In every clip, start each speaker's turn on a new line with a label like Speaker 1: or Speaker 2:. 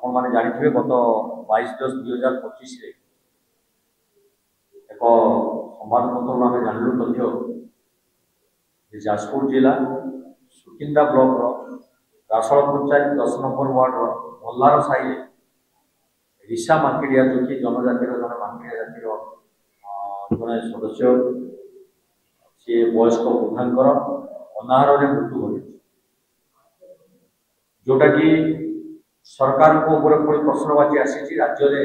Speaker 1: आपण माने जानिथिबे गत 22/10/2025 रे एक संवादपत्र आम जानलु तथ्य जे जाजपुर जिला Sukinda block Rasol panchayat 10 number ward Bhallar Sahi Rusha Mankidia जो कि जनजातिर जन मांकिड़िया जातिर जड़े सदस्य सी वयस्क वृद्धांकर अनाहार मृत्यु घटी जोटा कि सरकार को पुणी प्रश्नवाची आसी राज्य में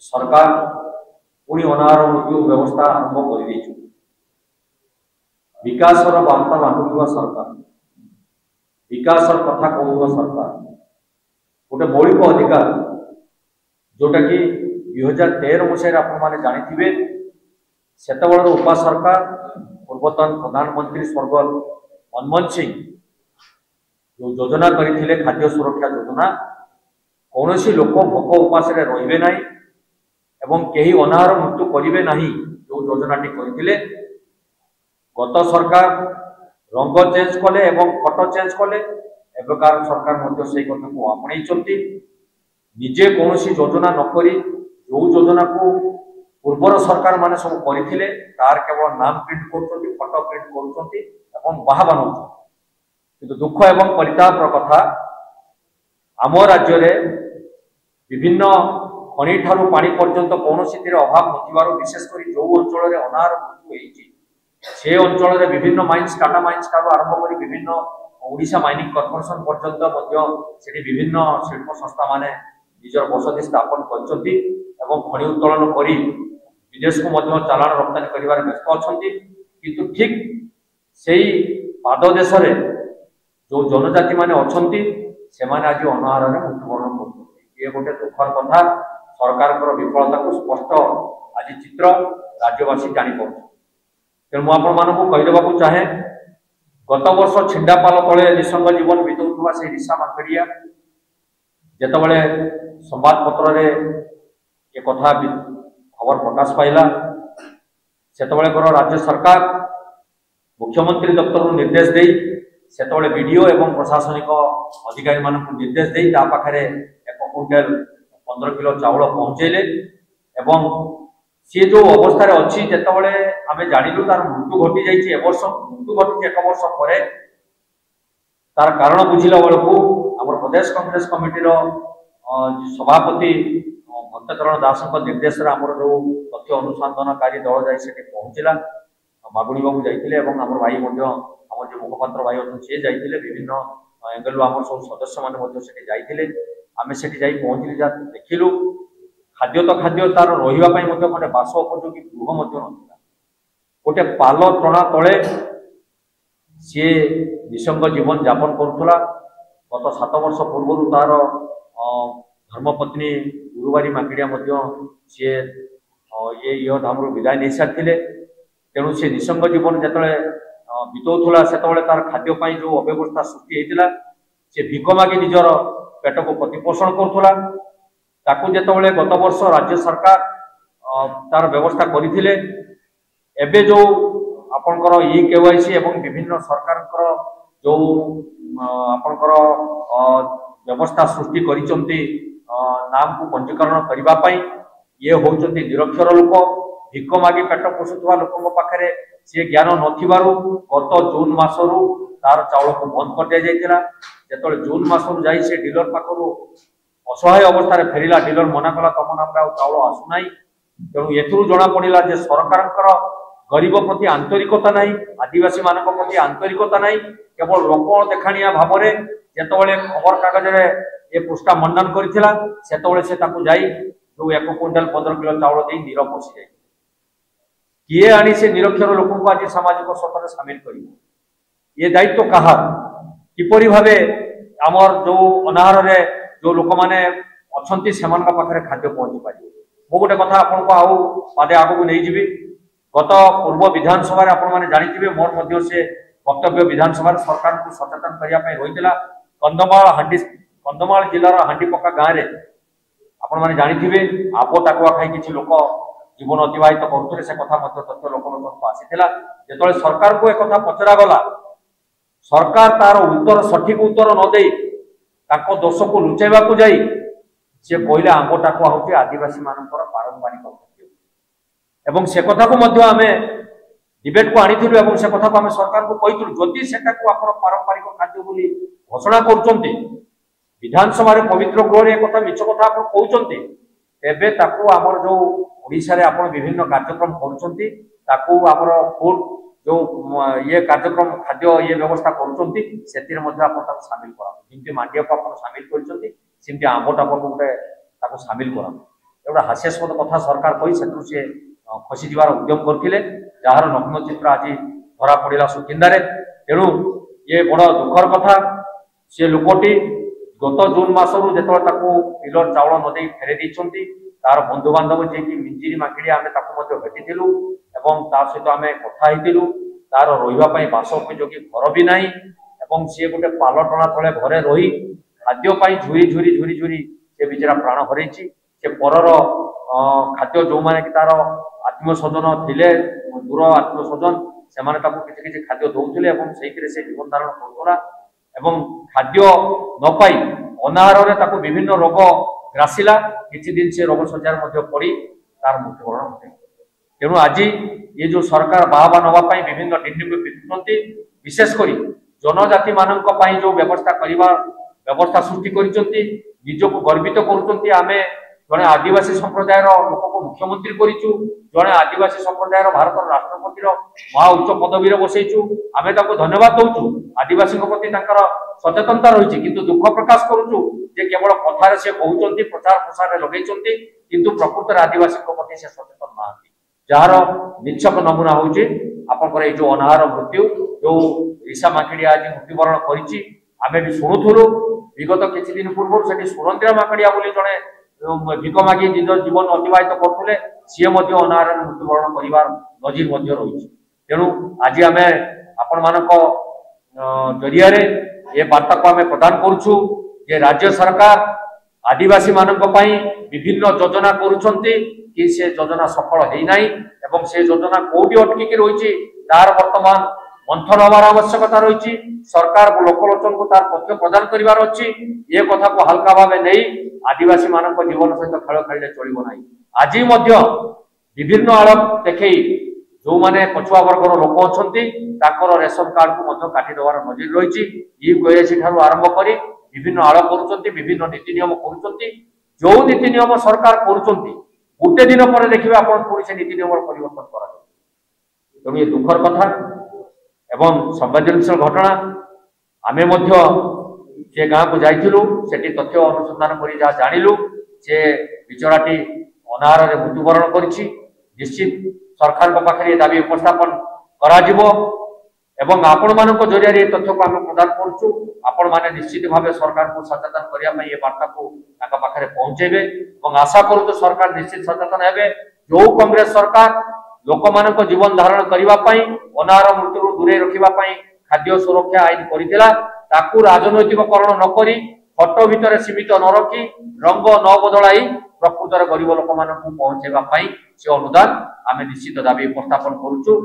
Speaker 1: सरकार पुणी अनाहार मृत्यु व्यवस्था आरंभ कर विकास वार्ता बांधुवा सरकार विकास कथा कहूवा सरकार गोटे मौलिक अधिकार जोटा कि 2013 मसीह आपने जानी सेतबेल उपा सरकार पूर्वतन प्रधानमंत्री स्वर्गत मनमोहन सिंह जो योजना करते खाद्य सुरक्षा योजना कौन लोक भोक उपास रे ना एवं कहीं अनाहार मृत्यु करेंगे ना जो योजना करते गत सरकार रंग चेंज कले एवं फटो चेंज कले एवकार सरकार से कथा को आपणई निजे कौन योजना नक जो योजना को पूर्वर सरकार माने सब करथिले तार केवल नाम प्रिंट कर फटो प्रिंट कर बाहा बनाऊ किंतु दुख एवं परिताप कथा आम राज्य में विभिन्न खनि ठारू पानी पर्यंत कौन अभाव नथिबारु विशेषकर जो अंचल में अनाहार मृत्यु से अंचल में विभिन्न माइन्स टाटा माइन्स ठारू आरंभ कर विभिन्न ओडिशा माइनिंग कॉर्पोरेशन पर्यंत विभिन्न शिल्प संस्था माने निजर बसति स्थापन करछंती एवं खनि उत्तोलन करी विदेश को मध्य चालान रप्तानी करिवार व्यस्त अछंती किंतु ठीक सेही पाद देश रे जो जनजाति माने अछंती से माने आज अनाहार रे मृत्युवरण करछंती ये गोटे दुखर कथा सरकार विफलता को स्पष्ट आज चित्र राज्यवासी जानी पड़छ तेणु मु आपण मानकु कहिदेबाकू चाहे गत वर्ष छिंडापाल तले निसंग जीवन बिताउथुवा से ऋषा मांकड़िया जेतबेले संवादपत्र रे ये कथा खबर प्रकाश पाइला सेतबेले राज्य सरकार मुख्यमंत्री दफ्तर निर्देश दे सेतबेले वीडियो एवं प्रशासनिक अधिकारी मानक निर्देश दे ता पाखरे 1 क्विंटल 15 किलो चाउल पहुंचेले एवं सी जो अवस्था अच्छी जितेबाला आम जानलु तार मृत्यु घटी जाइए वर्ष मृत्यु घटी 1 वर्ष पर तार कारण बुझिला बेलू आम प्रदेश कांग्रेस कमिटी सभापति भक्तचरण दास निर्देश जो तथ्य अनुसंधानकारी दल जाए पहुँचला मागुणी बाबू जाते आम भाई आम जो मुखपात्र भाई अच्छे सी जाते विभिन्न एंगल आम सब सदस्य मैंने जाते आम से पहुँचली जहाँ देखिलु खाद्य तो खाद्य तार रही गोटे बास उपयोगी गृह ना गोटे पाल टणा तले सी निसंग जीवन यापन करुला गत 7 वर्ष पूर्व तार धर्मपत्नी गुरुवारी मांकिड़िया सी ये धाम विदाय नहीं सारी तेणु सी निसंग जीवन जो बिताऊला से तार खाद्यपाई जो अव्यवस्था सृष्टि होता सी भिक मागी निजर पेट को प्रतिपोषण करुला ताकू जेतबेले गत वर्ष राज्य सरकार तार व्यवस्था करथिले एबे जो आपनकर ई केवाईसी एवं विभिन्न सरकार जो आपनकर व्यवस्था सृष्टि करिसंती नाम को पंजीकरण करिबा पई ये होचंती निरक्षर लोक भिक मागी पेट पोषुवा लोक पाखरे से ज्ञान नथिबारु गत जून मासरू तार चाउल को बंद कर दिया जाइतिला जेतबेले जून मासरू जाई से डीलर पाखरू असहाय अवस्था फेरला डीलर मना कला तम नाम चाउल आसुना तेणु एथुरु जना पड़ा जे सरकार गरीब प्रति आंतरिकता नहीं आदिवासी मान प्रति आंतरिकता नहीं केवल लोक देखाणिया भाव में जितेबाला खबर कागज ये पृष्ठा मंडन करथिला सेतबेले से ताकू जाई जो 1 क्विंटल 15 किलो चाउल दे नीरव बसी जाए किए आनी से निरक्षर लोक को आज सामाजिक सतर सामिल कर ये दायित्व कहा किपरि भावे आमर जो अनाहार रे जो लोक मैंने अच्छा से पाखे खाद्य पहुंची पारे मु गोटे कथा आपको पादे आगू नहीं जी गत पूर्व विधानसभा आपने जानी मोर से वक्तव्य विधानसभा सरकार को सचेतन करने रही कंधमाल जिलार हांडीपका गाँव में आपने जानी आप टाकुआ खाई किसी लोक जीवन अतिवाहित करुले से कथा तथ्य लोक आसीला जो सरकार को एक कथा पचरा गला सरकार तार उत्तर सठिक उत्तर न दे दोष को लुचाइबा को जाई सी कहले आंबटा हूँ आदिवासी मानकर पारंपरिक खाद्य एवं से कथा को आम डिबेट को आनी से कथा को आम सरकार को कही जदि से पारंपरिक खाद्य बोली घोषणा कर विधानसभा पवित्र गृह एक मिछ कथा आप कहते तेबे आमर जो ओडिशा रे आपण विभिन्न कार्यक्रम कर फूड जो ये कार्यक्रम खाद्य ये व्यवस्था करुँच सामिल करमती मांडिया को आप सामिल करमती आंबटा को गोटे सामिल कर गोटे हास्यास्पद कथा सरकार कही से खसी जबार उद्यम करते जार नग्न चित्र आज धरा पड़ा सुकिंदारे तेणु ये बड़ दुखर कथा सी लोकटी गत जून मसरू जो पिलर चाउल नदी फेरे देती तार बंधु बांधव जी मिंजिरी माकिड़ी आम भेटी सहित आम कथु तार रही बास उपयोगी घर भी ना सी गोटे पाल टणा तले घरे रही खाद्यपाई झुरी झुरी झुरी झुरी से बेचारा प्राण हर से परर खाद्य जो मैंने कि तार आत्मीय स्वजन थे दूर आत्मीय स्वजन से खाद्य दौले से जीवन धारण करूला खाद्य न पाई अनाहार विभिन्न रोग ग्रासिला किसी दिन से रोग सज्जार पड़ी तार मृत्युवरण घटे तेणु आज ये जो सरकार बाहबा नवाई विभिन्न डिंडी पिटुंट विशेषकर जनजाति मान जो व्यवस्था करने व्यवस्था सृष्टि कर गर्वित करें जड़े आदिवासी संप्रदायर लोक को मुख्यमंत्री करूँ जड़े आदिवासी संप्रदायर भारत राष्ट्रपति महा उच्च पदवी बसईचु आम धन्यवाद दौचु आदिवासी प्रति सचेतनता रही किंतु दुख प्रकाश करुचु केवल कथार से कहते प्रचार प्रसार लगे किंतु प्रकृत आदिवासी प्रति से सचेतन ना जार निच्छक नमूना हूँ आपंकर जो अनाहार मृत्यु जो ईशा माकिड़ी आज मृत्युवरण करें भी शुणुलु विगत किसी दिन पूर्व से सुरंद्रा माकड़िया बोली जड़े भिक मागी जीवन अतिवाहित करते सी अनाहार मृत्युवरण कर नजिर रही तेणु आज आम आपण मान जरिया ये वार्ता को आम प्रदान करुछु जे राज्य सरकार आदिवासी मानक विभिन्न योजना करुछंती कि से योजना सफल होना एवं से योजना कौटी अटकिक रही तार वर्तमान मंथन हमार आवश्यकता रही सरकार को लोकलोचन को तार तथ्य प्रदान करार अच्छी ये कथा को हल्का भाव नहीं आदिवासी मानक जीवन सहित खेल खेले चलो ना आज विभिन्न आड़प देखे जो मैंने पछुआ वर्गर लोक अच्छा रेशन कार्ड को काटिदेवार नजर रही ये गैसी ठार आरंभ कर विभिन्न आड़ कर विभिन्न नीति नियम कर जो नीति नियम सरकार कर गोटे दिन पर देखिए आप से नीति नियम परिवर्तन कर तेणु ये दुखर कथा एवं संवेदनशील घटना आमे से गाँ को जाइलु से तथ्य अनुसंधान कर जानलु से बिचराटी अनाहार मृत्युवरण कर निश्चित सरकार पाखे दाबी उपस्थापन करा आपण मान जरिया तथ्य को आम प्रदान करुँ आपण मैंने निश्चित भाव सरकार को सचेतन करने ये वार्ता को पाखे पहुंचेबे आशा करूँ सरकार निश्चित सचेतन हे जो कांग्रेस सरकार लोक मान जीवन धारण करने अनाहार मृत्यु दूरे रखापी खाद्य सुरक्षा आईन कर राजनैतिककरण नक फटो भितर सीमित न रखी रंग न बदलाई प्रकृतर गरीब लोक मान पहुंचापी से अनुदान आम निश्चित दाबी उपस्थापन करुचु।